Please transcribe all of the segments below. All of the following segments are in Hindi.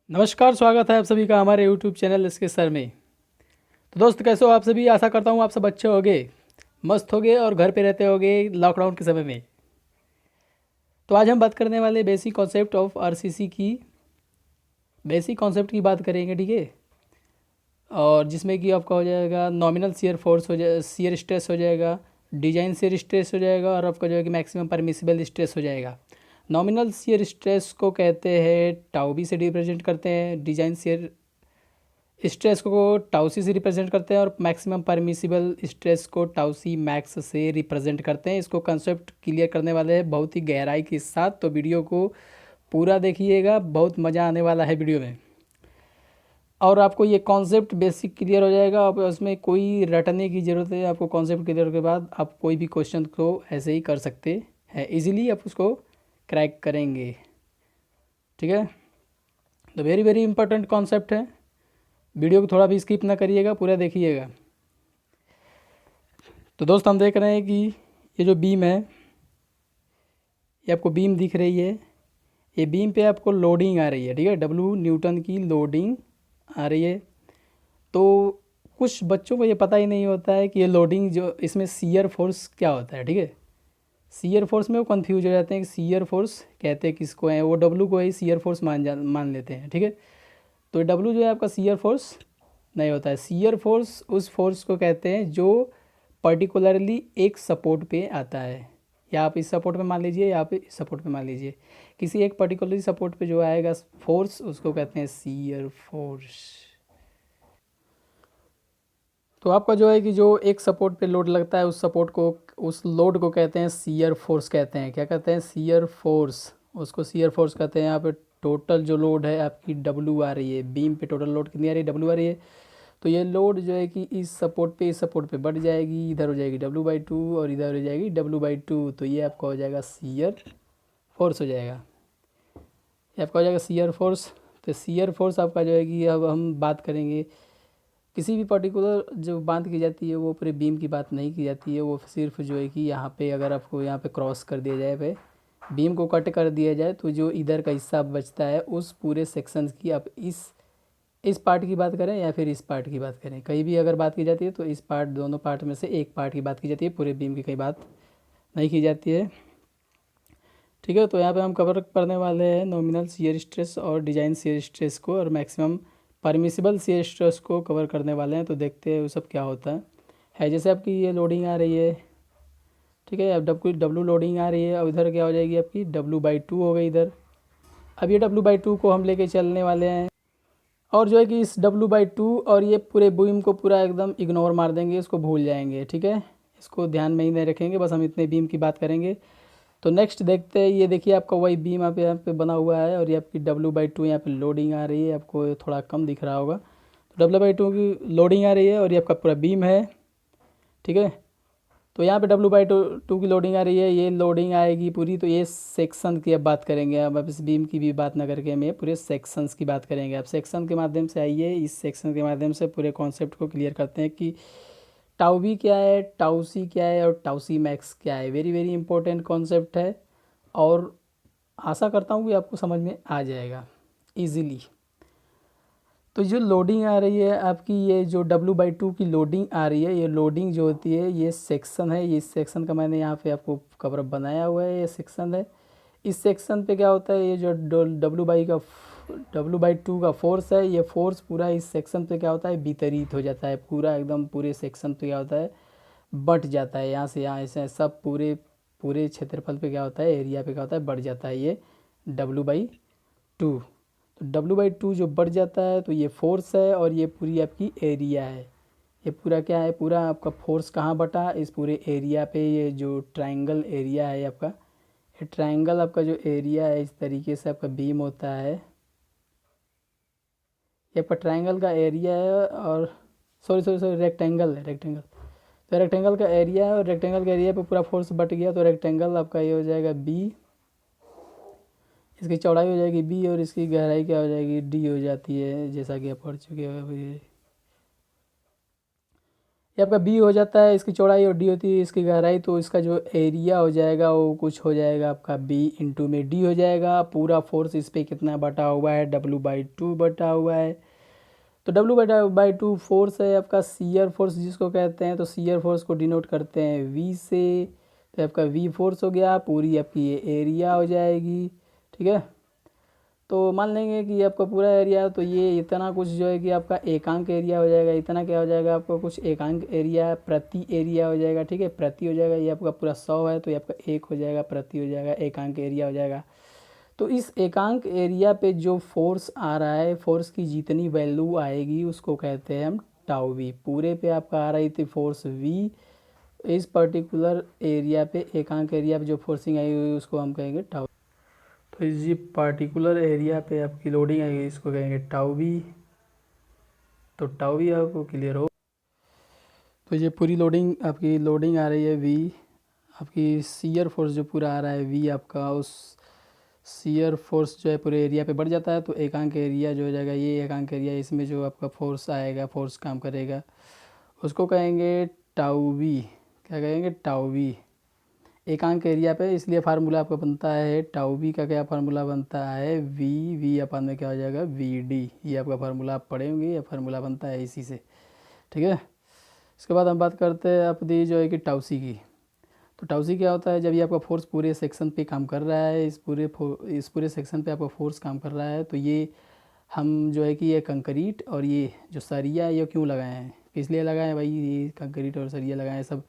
नमस्कार, स्वागत है आप सभी का हमारे यूट्यूब चैनल इसके सर में। तो दोस्त, कैसे हो आप सभी? आशा करता हूँ आप सब अच्छे होगे, मस्त होगे और घर पे रहते होगे लॉकडाउन के समय में। तो आज हम बात करने वाले बेसिक कॉन्सेप्ट ऑफ आरसीसी की, बेसिक कॉन्सेप्ट की बात करेंगे, ठीक है। और जिसमें कि आपका हो जाएगा नॉमिनल शियर फोर्स हो जाए, शियर स्ट्रेस हो जाएगा, डिजाइन शियर स्ट्रेस हो जाएगा और आपका जो है कि मैक्सिमम परमिसिबल स्ट्रेस हो जाएगा। नॉमिनल शियर स्ट्रेस को कहते हैं टाउ बी से रिप्रेजेंट करते हैं, डिजाइन शियर स्ट्रेस को टाउ सी से रिप्रेजेंट करते हैं और मैक्सिमम परमिसिबल स्ट्रेस को टाउ सी मैक्स से रिप्रेजेंट करते हैं। इसको कंसेप्ट क्लियर करने वाले हैं बहुत ही गहराई के साथ, तो वीडियो को पूरा देखिएगा, बहुत मज़ा आने वाला है वीडियो में। और आपको ये कॉन्सेप्ट बेसिक क्लियर हो जाएगा, अब उसमें कोई रटने की ज़रूरत है। आपको कॉन्सेप्ट क्लियर के बाद आप कोई भी क्वेश्चन को ऐसे ही कर सकते हैं, इजीली आप उसको क्रैक करेंगे, ठीक है। तो वेरी वेरी इंपॉर्टेंट कॉन्सेप्ट है, वीडियो को थोड़ा भी स्किप ना करिएगा, पूरा देखिएगा। तो दोस्त, हम देख रहे हैं कि ये जो बीम है, ये आपको बीम दिख रही है, ये बीम पे आपको लोडिंग आ रही है, ठीक है। डब्ल्यू न्यूटन की लोडिंग आ रही है। तो कुछ बच्चों को ये पता ही नहीं होता है कि ये लोडिंग जो इसमें शियर फोर्स क्या होता है, ठीक है। शियर फोर्स में वो कंफ्यूज हो जाते हैं कि शियर फोर्स कहते हैं किसको है, वो डब्ल्यू को ही शियर फोर्स मान लेते हैं, ठीक है। तो डब्ल्यू जो है आपका शियर फोर्स नहीं होता है। शियर फोर्स उस फोर्स को कहते हैं जो पर्टिकुलरली एक सपोर्ट पे आता है, या आप इस सपोर्ट पे मान लीजिए या आप इस सपोर्ट पे मान लीजिए, किसी एक पर्टिकुलर सपोर्ट पे जो आएगा फोर्स उसको कहते हैं शियर फोर्स। तो आपका जो है कि जो एक सपोर्ट पे लोड लगता है उस सपोर्ट को, उस लोड को कहते हैं शियर फोर्स कहते हैं। क्या कहते हैं? Shear force. उसको शियर फोर्स कहते हैं। यहाँ पे टोटल जो लोड है आपकी डब्ल्यू आ रही है, बीम पे टोटल लोड कितनी आ रही है? डब्ल्यू आ रही है। तो ये लोड जो है कि इस सपोर्ट पे, इस सपोर्ट पे बढ़ जाएगी, इधर हो जाएगी W/2 और इधर हो जाएगी W/2। तो ये आपका हो जाएगा शियर फोर्स हो जाएगा, ये आपका हो जाएगा शियर फोर्स। तो शियर फोर्स आपका जो है कि अब हम बात करेंगे किसी भी पर्टिकुलर जो बात की जाती है वो पूरे बीम की बात नहीं की जाती है, वो सिर्फ जो है कि यहाँ पे अगर आपको यहाँ पे क्रॉस कर दिया जाए, पे बीम को कट कर दिया जाए, तो जो इधर का हिस्सा बचता है उस पूरे सेक्शन की आप इस पार्ट की बात करें या फिर इस पार्ट की बात करें, कहीं भी अगर बात की जाती है तो इस पार्ट, दोनों पार्ट में से एक पार्ट की बात की जाती है, पूरे बीम की कहीं बात नहीं की जाती है, ठीक है। तो यहाँ पे हम कवर करने वाले हैं नॉमिनल शियर स्ट्रेस और डिजाइन शियर स्ट्रेस को, और मैक्सिमम परमिसिबल शियर स्ट्रेस को कवर करने वाले हैं। तो देखते हैं वो सब क्या होता है। जैसे आपकी ये लोडिंग आ रही है, ठीक है, अब डब्ल्यू लोडिंग आ रही है, और इधर क्या हो जाएगी आपकी W/2 हो गई इधर। अब ये W/2 को हम लेके चलने वाले हैं, और जो है कि इस W/2 और ये पूरे बीम को पूरा एकदम इग्नोर मार देंगे, इसको भूल जाएंगे, ठीक है। इसको ध्यान में ही नहीं रखेंगे, बस हम इतने बीम की बात करेंगे। तो नेक्स्ट देखते हैं, ये देखिए आपका वही बीम यहाँ पे बना हुआ है, और ये आपकी W/2 यहाँ पे लोडिंग आ रही है, आपको ये थोड़ा कम दिख रहा होगा। तो W/2 की लोडिंग आ रही है और ये आपका पूरा बीम है, ठीक है। तो यहाँ पे W/2 की लोडिंग आ रही है, ये लोडिंग आएगी पूरी। तो ये सेक्शन की अब बात करेंगे, अब इस बीम की भी बात ना करके हम ये पूरे सेक्शंस की बात करेंगे। अब सेक्शन के माध्यम से आइए, इस सेक्शन के माध्यम से पूरे कॉन्सेप्ट को क्लियर करते हैं कि टाउ बी क्या है, टाउ सी क्या है और टाउ सी मैक्स क्या है। वेरी वेरी इंपॉर्टेंट कॉन्सेप्ट है, और आशा करता हूँ कि आपको समझ में आ जाएगा इजीली। तो जो लोडिंग आ रही है आपकी, ये जो W/2 की लोडिंग आ रही है, ये लोडिंग जो होती है ये सेक्शन है, ये सेक्शन का मैंने यहाँ पे आपको कवर बनाया हुआ है, ये सेक्शन है। इस सेक्शन पे क्या होता है, ये जो W/2 का फोर्स है, ये फोर्स पूरा इस सेक्शन पे क्या होता है, वितरित हो जाता है, पूरा एकदम पूरे सेक्शन पे क्या होता है, बट जाता है। यहाँ से यहाँ ऐसे सब पूरे पूरे क्षेत्रफल पे क्या होता है, एरिया पे क्या होता है, बढ़ जाता है ये W/2। तो W/2 जो बढ़ जाता है तो ये फोर्स है, और ये पूरी आपकी एरिया है। ये पूरा क्या है, पूरा आपका फोर्स कहाँ बटा, इस पूरे एरिया पे। ये जो ट्रायंगल एरिया है आपका, ये ट्रायंगल आपका जो एरिया है, इस तरीके से आपका बीम होता है, ये आपका ट्रायंगल का एरिया है। और सॉरी सॉरी सॉरी, रेक्टेंगल है, रेक्टेंगल। तो रेक्टेंगल का एरिया है, और रेक्टेंगल के एरिया पे पूरा फोर्स बट गया, तो रेक्टेंगल आपका ये हो जाएगा B, इसकी चौड़ाई हो जाएगी B, और इसकी गहराई क्या हो जाएगी, D हो जाती है, जैसा कि आप पढ़ चुके हो। ये आपका बी हो जाता है इसकी चौड़ाई और डी होती है इसकी गहराई, तो इसका जो एरिया हो जाएगा वो कुछ हो जाएगा आपका बी इंटू में डी हो जाएगा। पूरा फोर्स इस पर कितना बटा हुआ है, W/2 बटा हुआ है। तो W/2 फोर्स है आपका सीयर फोर्स जिसको कहते हैं। तो सीयर फोर्स को डिनोट करते हैं V से, तो आपका V फोर्स हो गया, पूरी आपकी ये एरिया हो जाएगी। ठीक है, तो मान लेंगे कि आपका पूरा एरिया, तो ये इतना कुछ जो है कि आपका एकांक एरिया हो जाएगा। इतना क्या हो जाएगा आपका कुछ एकांक एरिया प्रति एरिया हो जाएगा। ठीक है, प्रति हो जाएगा, ये आपका पूरा 100 है तो ये आपका 1 हो जाएगा, प्रति हो जाएगा, एकांक एरिया हो जाएगा। तो इस एकांक एरिया पे जो फोर्स आ रहा है, फोर्स की जितनी वैल्यू आएगी उसको कहते हैं हम टाउ वी। पूरे पे आपका आ रही थी फोर्स वी, इस पर्टिकुलर एरिया पे एकांक एरिया पे जो फोर्सिंग आई हुई उसको हम कहेंगे टाउ। तो इस ये पार्टिकुलर एरिया पे आपकी लोडिंग आएगी इसको कहेंगे टाउ वी। तो टाउ वी आपको क्लियर हो। तो ये पूरी लोडिंग आपकी लोडिंग आ रही है वी, आपकी सीयर फोर्स जो पूरा आ रहा है वी आपका, उस सीयर फोर्स जो है पूरे एरिया पे बढ़ जाता है। तो एकांक एरिया जो हो जाएगा ये एकांक एरिया, इसमें जो आपका फोर्स आएगा, फोर्स काम करेगा, उसको कहेंगे टाउ वी। क्या कहेंगे, टाउ वी एकांक एरिया पे। इसलिए फार्मूला आपका बनता है टाउ वी का, क्या फार्मूला बनता है वी अपन में क्या हो जाएगा VD। ये आपका फार्मूला आप पढ़े होंगे, ये फार्मूला बनता है इसी से। ठीक है, इसके बाद हम बात करते हैं अपनी जो है कि टाउसी की। तो टाउसी क्या होता है, जब ये आपका फोर्स पूरे सेक्शन पे काम कर रहा है, इस पूरे सेक्शन पे आपका फोर्स काम कर रहा है, तो ये हम जो है कि ये कंक्रीट और ये जो सरिया ये क्यों लगाए हैं, किस लिए लगाए हैं भाई, ये कंक्रीट और सरिया लगाए हैं सब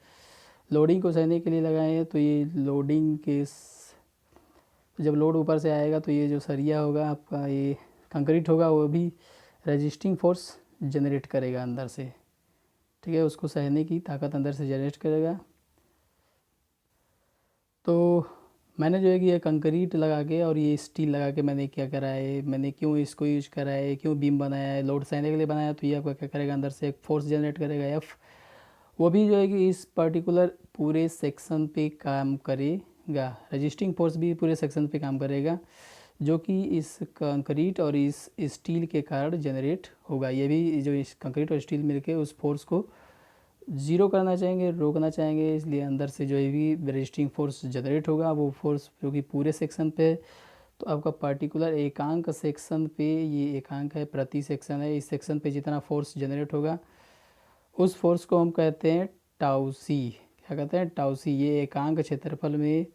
लोडिंग को सहने के लिए लगाए हैं। तो ये लोडिंग के जब लोड ऊपर से आएगा तो ये जो सरिया होगा आपका, ये कंक्रीट होगा, वो भी रेजिस्टिंग फोर्स जनरेट करेगा अंदर से। ठीक है, उसको सहने की ताकत अंदर से जनरेट करेगा। तो मैंने जो है कि ये कंक्रीट लगा के और ये स्टील लगा के मैंने क्या करा है, मैंने क्यों इसको यूज करा है, क्यों बीम बनाया है, लोड सहने के लिए बनाया। तो ये आपका क्या करेगा, अंदर से एक फोर्स जनरेट करेगा F, वो भी जो है कि इस पर्टिकुलर पूरे सेक्शन पे काम करेगा। रजिस्टिंग फोर्स भी पूरे सेक्शन पे काम करेगा, जो कि इस कंक्रीट और इस स्टील के कारण जनरेट होगा। ये भी जो इस कंक्रीट और स्टील मिलके उस फोर्स को ज़ीरो करना चाहेंगे, रोकना चाहेंगे। इसलिए अंदर से जो है भी रजिस्टिंग फोर्स जनरेट होगा, वो फोर्स जो कि पूरे सेक्शन पे। तो आपका पर्टिकुलर एकांक सेक्शन पे, ये एकांक है, प्रति सेक्शन है, इस सेक्शन पे जितना फोर्स जनरेट होगा उस फोर्स को हम कहते हैं टाउ सी। क्या कहते हैं, टाउ सी। ये एकांक क्षेत्रफल में,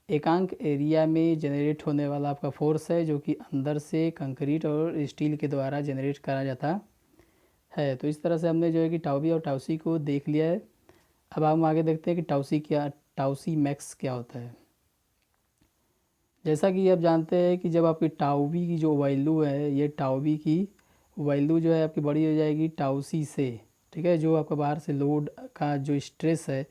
एकांक एरिया में जनरेट होने वाला आपका फोर्स है, जो कि अंदर से कंक्रीट और स्टील के द्वारा जनरेट करा जाता है। तो इस तरह से हमने जो है कि टाउ बी और टाउ सी को देख लिया है। अब हम आगे देखते हैं कि टाउ सी क्या, टाउ सी मैक्स क्या होता है। जैसा कि आप जानते हैं कि जब आपकी टाउ बी की जो वैल्यू है, ये टाउ बी की वैल्यू जो है आपकी बड़ी हो जाएगी टाउ सी से। ठीक है, जो आपका बाहर से लोड का जो स्ट्रेस है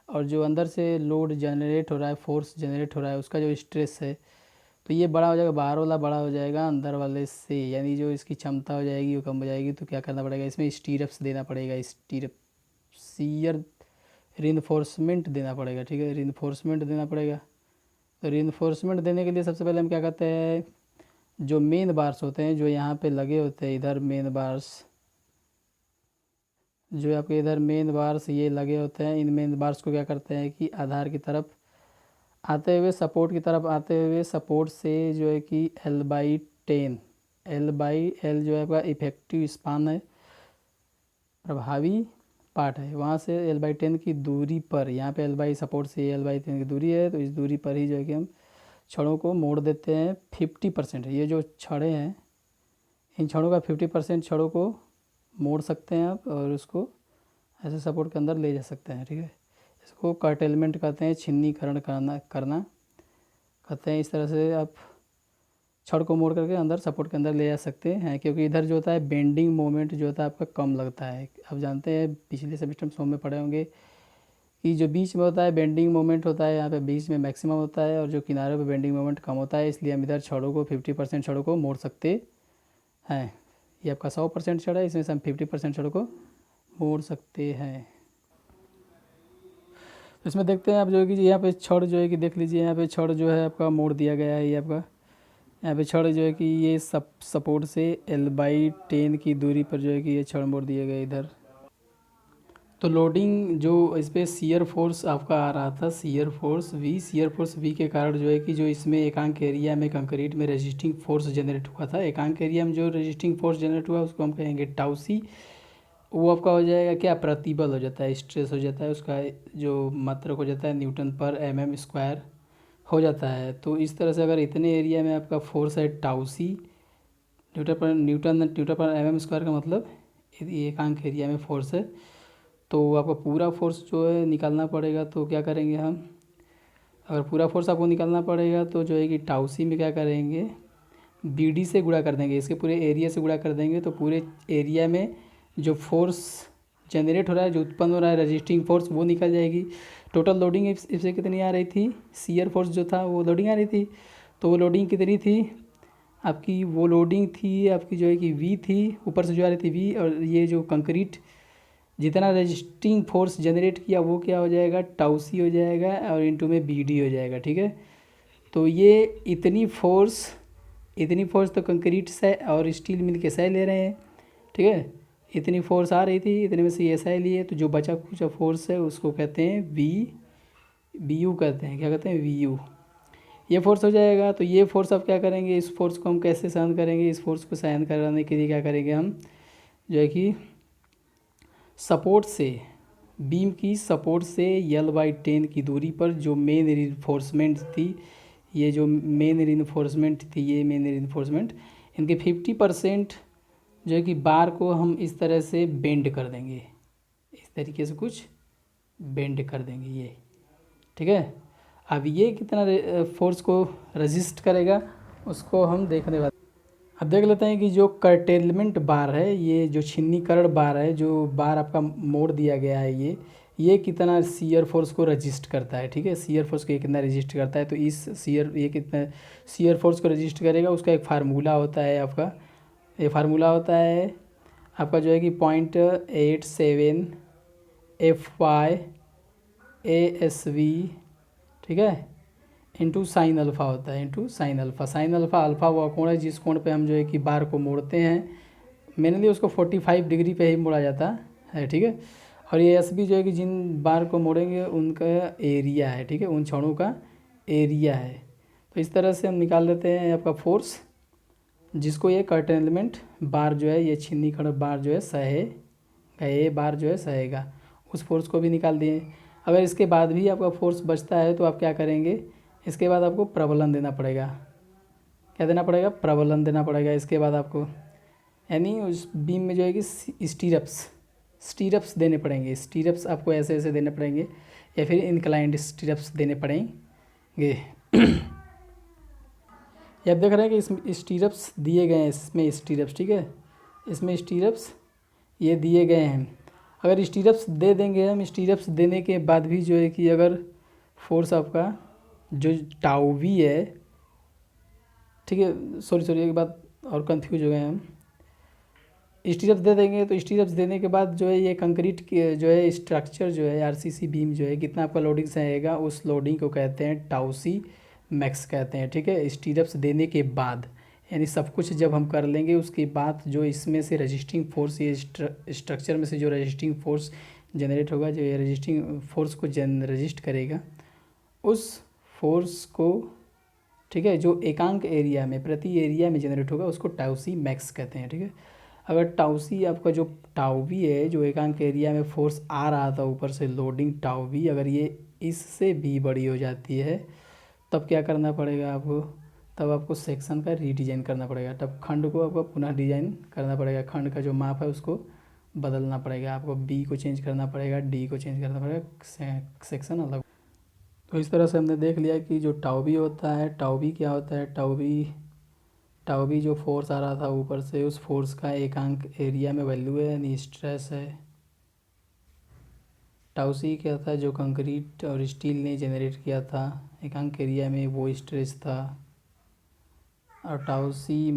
और जो अंदर से लोड जनरेट हो रहा है, फोर्स जनरेट हो रहा है, उसका जो स्ट्रेस है, तो ये बड़ा हो जाएगा, बाहर वाला बड़ा हो जाएगा अंदर वाले से, यानी जो इसकी क्षमता हो जाएगी वो कम हो जाएगी। तो क्या करना पड़ेगा, इसमें स्टीरप्स देना पड़ेगा, स्टीरप सीयर रिइंफोर्समेंट देना पड़ेगा। ठीक है, रिइंफोर्समेंट देना पड़ेगा। तो रिइंफोर्समेंट देने के लिए सबसे पहले हम क्या करते हैं, जो मेन बार्स होते हैं जो यहाँ पे लगे होते हैं, इधर मेन बार्स, जो आपके इधर मेन बार्स ये लगे होते हैं, इन मेन बार्स को क्या करते हैं कि आधार की तरफ आते हुए, सपोर्ट की तरफ आते हुए, सपोर्ट से जो है कि L/10, L/L जो है आपका इफेक्टिव स्पान है, प्रभावी पार्ट है, वहाँ से L/10 की दूरी पर, यहाँ पे L सपोर्ट से L/10 की दूरी है, तो इस दूरी पर ही जो है कि हम छड़ों को मोड़ देते हैं 50%। ये जो छड़ें हैं, इन छड़ों का 50% छड़ों को मोड़ सकते हैं आप, और उसको ऐसे सपोर्ट के अंदर ले जा सकते हैं। ठीक है, इसको कर्टेलमेंट कहते हैं, छिन्नीकरण करना कहते हैं। इस तरह से आप छड़ को मोड़ करके अंदर सपोर्ट के अंदर ले जा सकते हैं, क्योंकि इधर जो होता है बेंडिंग मोमेंट जो होता है आपका कम लगता है। आप जानते हैं पिछले सेमेस्टर में में पढ़े होंगे कि जो बीच में होता है बेंडिंग मोमेंट होता है, यहाँ पे बीच में मैक्सिमम होता है, और जो किनारे पे बेंडिंग मोमेंट कम होता है। इसलिए हम इधर छड़ों को 50% छड़ों को मोड़ सकते हैं। ये आपका 100% छड़ है, इसमें से हम 50% छड़ों को मोड़ सकते हैं। तो इसमें देखते हैं आप जो है कि यहाँ पे छड़ जो है कि देख लीजिए, यहाँ पे छड़ जो है आपका मोड़ दिया गया है। ये आपका यहाँ पे छड़ जो है कि ये सपोर्ट से L/10 की दूरी पर जो है कि ये छड़ मोड़ दिए गए इधर। तो लोडिंग जो इस पर शियर फोर्स आपका आ रहा था, शियर फोर्स वी के कारण जो है कि जो इसमें एकांक एरिया में कंक्रीट में रेजिस्टिंग फोर्स जनरेट हुआ था, एकांक एरिया में जो रेजिस्टिंग फोर्स जनरेट हुआ उसको हम कहेंगे टाउ सी। वो आपका हो जाएगा क्या, प्रतिबल हो जाता है, स्ट्रेस हो जाता है, उसका जो मात्रक हो जाता है न्यूटन पर एम स्क्वायर हो जाता है। तो इस तरह से अगर इतने एरिया में आपका फोर्स है टाउ सी, न्यूटन पर एम स्क्वायर का मतलब यदि एकांक एरिया में फोर्स है तो आपका पूरा फोर्स जो है निकालना पड़ेगा। तो क्या करेंगे हम, अगर पूरा फोर्स आपको निकालना पड़ेगा तो जो है कि टाउ सी में क्या करेंगे, बी डी से गुणा कर देंगे, इसके पूरे एरिया से गुणा कर देंगे तो पूरे एरिया में जो फोर्स जनरेट हो रहा है, जो उत्पन्न हो रहा है रजिस्टिंग फोर्स, वो निकल जाएगी। टोटल लोडिंग इससे कितनी आ रही थी, शियर फोर्स जो था वो लोडिंग आ रही थी, तो वो लोडिंग कितनी थी आपकी, वो लोडिंग थी आपकी जो है कि वी थी, ऊपर से जो आ रही थी वी, और ये जो कंक्रीट जितना रजिस्टिंग फोर्स जनरेट किया वो क्या हो जाएगा, टाउ सी हो जाएगा, और इनटू में बी डी हो जाएगा। ठीक है, तो ये इतनी फोर्स तो कंक्रीट से और स्टील मिल के सह ले रहे हैं। ठीक है, इतनी फोर्स आ रही थी, इतने में से ये सह लिए, तो जो बचा कुछ फोर्स है उसको कहते हैं वी यू कहते हैं, क्या कहते हैं, वी यू। ये फोर्स हो जाएगा। तो ये फोर्स अब क्या करेंगे, इस फोर्स को हम कैसे सहन करेंगे, इस फोर्स को सहन कराने के लिए क्या करेंगे हम, जो है कि सपोर्ट से, बीम की सपोर्ट से L/10 की दूरी पर जो मेन रिइंफोर्समेंट थी, ये जो मेन रिइंफोर्समेंट थी, ये मेन रिइंफोर्समेंट, इनके 50% जो है कि बार को हम इस तरह से बेंड कर देंगे, इस तरीके से कुछ बेंड कर देंगे ये। ठीक है, अब ये कितना फोर्स को रजिस्ट करेगा उसको हम देखने वाले। अब देख लेते हैं कि जो कर्टेलमेंट बार है, ये जो छिन्नीकरण बार है, जो बार आपका मोड़ दिया गया है, ये कितना शियर फोर्स को रजिस्ट करता है। ठीक है, शियर फोर्स को ये कितना रजिस्ट करता है, तो ये कितना शियर फोर्स को रजिस्ट करेगा, उसका एक फार्मूला होता है आपका, ये फार्मूला होता है आपका जो है कि 0.87 FY/ASV, ठीक है, इंटू साइन अल्फ़ा होता है, into sine alpha. Sine alpha वो कोण है जिस कोण पे हम जो है कि बार को मोड़ते हैं, मेनली उसको 45 डिग्री पे ही मोड़ा जाता है। ठीक है, और ये एस बी जो है कि जिन बार को मोड़ेंगे उनका एरिया है। ठीक है, उन क्षणों का एरिया है। तो इस तरह से हम निकाल लेते हैं आपका फोर्स, जिसको ये कर्टेलमेंट बार जो है, ये छिन्नीकरण बार जो है सहेगा, ये बार जो है सहेगा, उस फोर्स को भी निकाल दिए। अगर इसके बाद भी आपका फोर्स बचता है तो आप क्या करेंगे, इसके बाद आपको प्रबलन देना पड़ेगा। क्या देना पड़ेगा, प्रबलन देना पड़ेगा इसके बाद आपको, यानी उस बीम में जो है कि स्टीरप्स देने पड़ेंगे। स्टीरप्स आपको ऐसे ऐसे देने पड़ेंगे, या फिर इंक्लाइंड स्टीरप्स देने पड़ेंगे। ये आप देख रहे हैं कि इसमें स्टीरप्स दिए गए हैं, इसमें स्टीरप्स, ठीक है, इसमें स्टीरप्स ये दिए गए हैं। अगर स्टीरप्स दे देंगे हम, स्टीरप्स देने के बाद भी जो है कि अगर फोर्स आपका जो टाउ वी है, ठीक है, सॉरी एक बात और कंफ्यूज हो गए हम, स्टीरप्स दे देंगे तो स्टीरप्स देने के बाद जो है ये कंक्रीट के जो है स्ट्रक्चर जो है आरसीसी बीम जो है कितना आपका लोडिंग सहेगा, उस लोडिंग को कहते हैं टाउ सी मैक्स कहते हैं। ठीक है, स्टीरप्स देने के बाद, यानी सब कुछ जब हम कर लेंगे उसके बाद जो इसमें से रजिस्टिंग फोर्स, ये स्ट्रक्चर में से जो रजिस्टिंग फोर्स जनरेट होगा, जो ये रजिस्टिंग फोर्स को रजिस्ट करेगा, उस फोर्स को, ठीक है, जो एकांक एरिया में प्रति एरिया में जनरेट होगा उसको टाउ सी मैक्स कहते हैं। ठीक है, अगर टाउ सी आपका जो टाउ वी है, जो एकांक एरिया में फोर्स आ रहा था ऊपर से लोडिंग टाउ वी, अगर ये इससे भी बड़ी हो जाती है तब क्या करना पड़ेगा आपको, तब आपको सेक्शन का रीडिज़ाइन करना पड़ेगा, तब खंड को आपको पुनः डिज़ाइन करना पड़ेगा, खंड का जो माप है उसको बदलना पड़ेगा, आपको बी को चेंज करना पड़ेगा, डी को चेंज करना पड़ेगा, सेक्शन अलग। तो इस तरह से हमने देख लिया कि जो टाउ बी होता है, टाउ बी क्या होता है, टाउ बी जो फोर्स आ रहा था ऊपर से, उस फोर्स का एकांक एरिया में वैल्यू है, यानी स्ट्रेस है। टाउ सी क्या था, जो कंक्रीट और स्टील ने जनरेट किया था एकांक एरिया में, वो स्ट्रेस था। और टाउ सी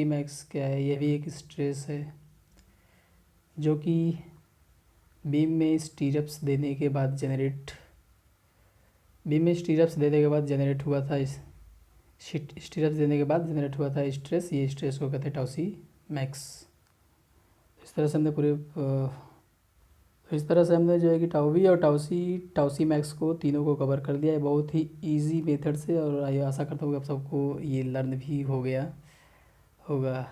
मैक्स क्या है, ये भी एक स्ट्रेस है, जो कि बीम में स्टीरप्स देने के बाद जनरेट हुआ था, स्टीरप्स देने के बाद जनरेट हुआ था स्ट्रेस, ये स्ट्रेस को कहते हैं टाउ सी मैक्स। इस तरह से हमने पूरे तो इस तरह से हमने जो है कि टाउ वी और टाउ सी मैक्स को तीनों को कवर कर दिया है बहुत ही इजी मेथड से। और आशा करता हूँ कि आप सबको ये लर्न भी हो गया होगा।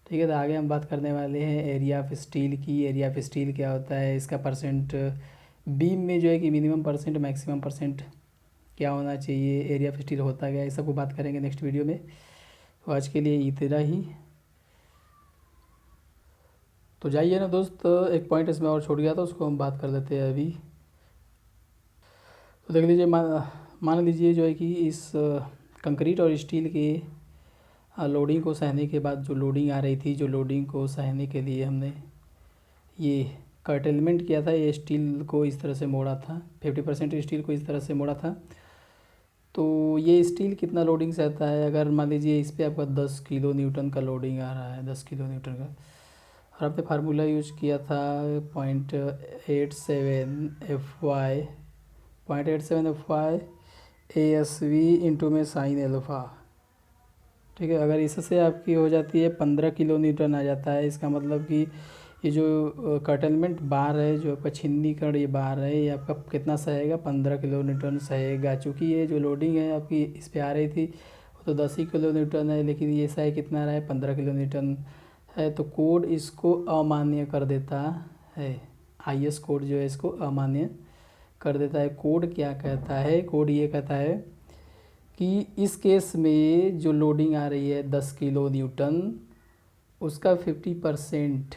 ठीक है, तो आगे हम बात करने वाले हैं एरिया ऑफ स्टील की। एरिया ऑफ स्टील क्या होता है, इसका परसेंट बीम में जो है कि मिनिमम परसेंट मैक्सिमम परसेंट क्या होना चाहिए, एरिया ऑफ स्टील होता क्या है, इस सब को बात करेंगे नेक्स्ट वीडियो में। तो आज के लिए इतना ही। तो जाइए ना दोस्त, एक पॉइंट इसमें और छूट गया था, उसको हम बात कर लेते हैं अभी। तो देख लीजिए, मान लीजिए जो है कि इस कंक्रीट और स्टील के लोडिंग को सहने के बाद जो लोडिंग आ रही थी, जो लोडिंग को सहने के लिए हमने ये कर्टेलमेंट किया था, ये स्टील को इस तरह से मोड़ा था, 50% स्टील को इस तरह से मोड़ा था। तो ये स्टील कितना लोडिंग सहता है, अगर मान लीजिए इस पर आपका 10 किलो न्यूटन का लोडिंग आ रहा है, 10 किलो न्यूटन का, और आपने फार्मूला यूज किया था 0.87 FY, 0.87 FY ASV इंटू में साइन एल्फ़ा। ठीक है, अगर इससे आपकी हो जाती है 15 किलो न्यूटन आ जाता है, इसका मतलब कि ये जो कर्टेलमेंट बार है, जो आपका छिन्नीकरण ये बार है, ये आपका कितना सहेगा, 15 किलो न्यूटन सहेगा। चूँकि ये जो लोडिंग है आपकी इस पर आ रही थी वो तो 10 ही किलो न्यूटन है, लेकिन ये सहे कितना रहा है, 15 किलो न्यूटन है। तो कोड इसको अमान्य कर देता है, IS कोड जो है इसको अमान्य कर देता है। कोड क्या कहता है, कोड ये कहता है कि इस केस में जो लोडिंग आ रही है 10 किलो न्यूटन, उसका 50%,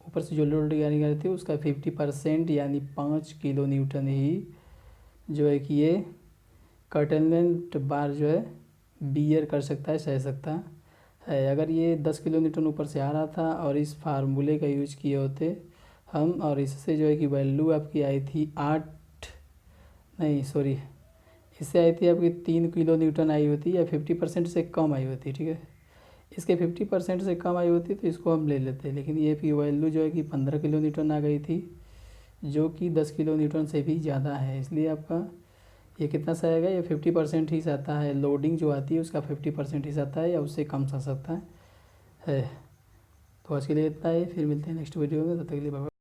ऊपर से जो लोडिंग आ रही थी उसका 50% यानी 5 किलो न्यूटन ही जो है कि ये कर्टेलमेंट बार जो है बियर कर सकता है, सह सकता है। अगर ये 10 किलो न्यूटन ऊपर से आ रहा था और इस फार्मूले का यूज किए होते हम, और इससे जो है कि वैल्यू आपकी आई थी 8, नहीं सॉरी, इससे आई थी आपकी 3 किलो न्यूटन आई होती, या 50% से कम आई होती। ठीक है, इसके 50% से कम आई होती तो इसको हम ले लेते, लेकिन ये की वैल्यू जो है कि 15 किलो न्यूटन आ गई थी, जो कि 10 किलो न्यूटन से भी ज़्यादा है। इसलिए आपका ये कितना सहेगा, ये 50% ही सहता है। लोडिंग जो आती है उसका 50% ही सहता है, या उससे कम सह सकता है। तो आज के लिए इतना ही, फिर मिलते हैं नेक्स्ट वीडियो में, तब तक के लिए बाय।